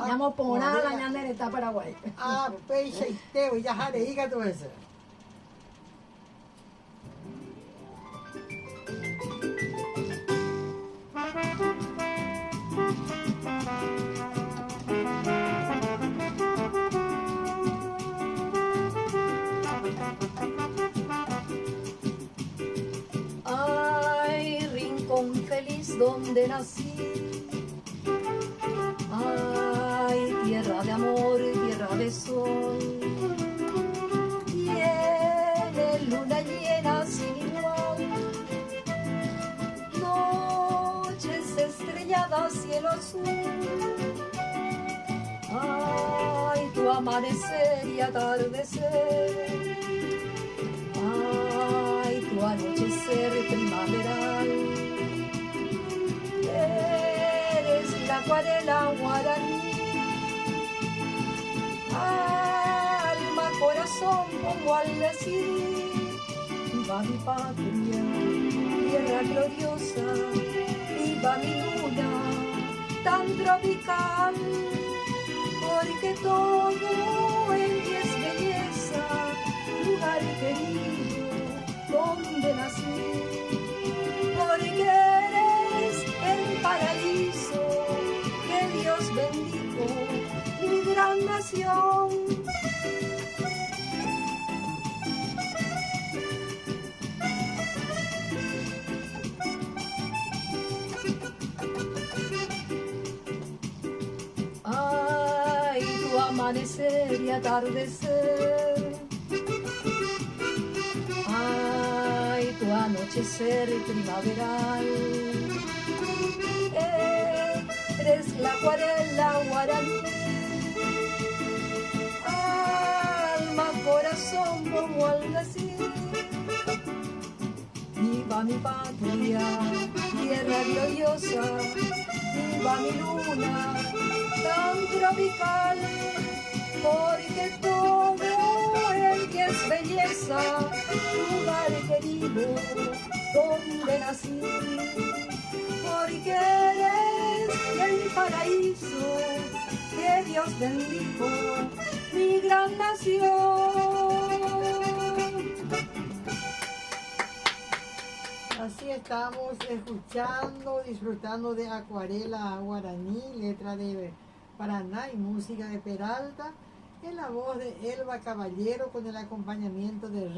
Llamo Porá, la ñanera está Paraguay. Peixe y teo, y ya jareiga todo eso. Ay, rincón feliz donde nací. Ay, tierra de amor, tierra de sol. Tiene luna llena sin igual. Noches estrelladas, cielo azul. Ay, tu amanecer y atardecer. Ay, tu anochecer primaveral. Eres la acuarela guaraní. Alma, corazón, como al decir, viva mi patria, tierra gloriosa, viva mi luna, tan tropical, porque todo en ti es belleza, lugar querido donde nací, porque eres el paraíso que Dios bendijo, mi gran nación. Ay, tu amanecer y atardecer. Ay, tu anochecer primaveral. Eres la acuarela guaraní. Alma, corazón, como al decir. Viva mi patria, tierra gloriosa. Viva mi luna, tan tropical. Porque todo el que es belleza, lugar querido donde nací, porque eres el paraíso que Dios bendijo, mi gran nación. Así estamos escuchando, disfrutando de Acuarela Guaraní, letra de Paraná y música de Peralta, en la voz de Elba Caballero con el acompañamiento de Rey.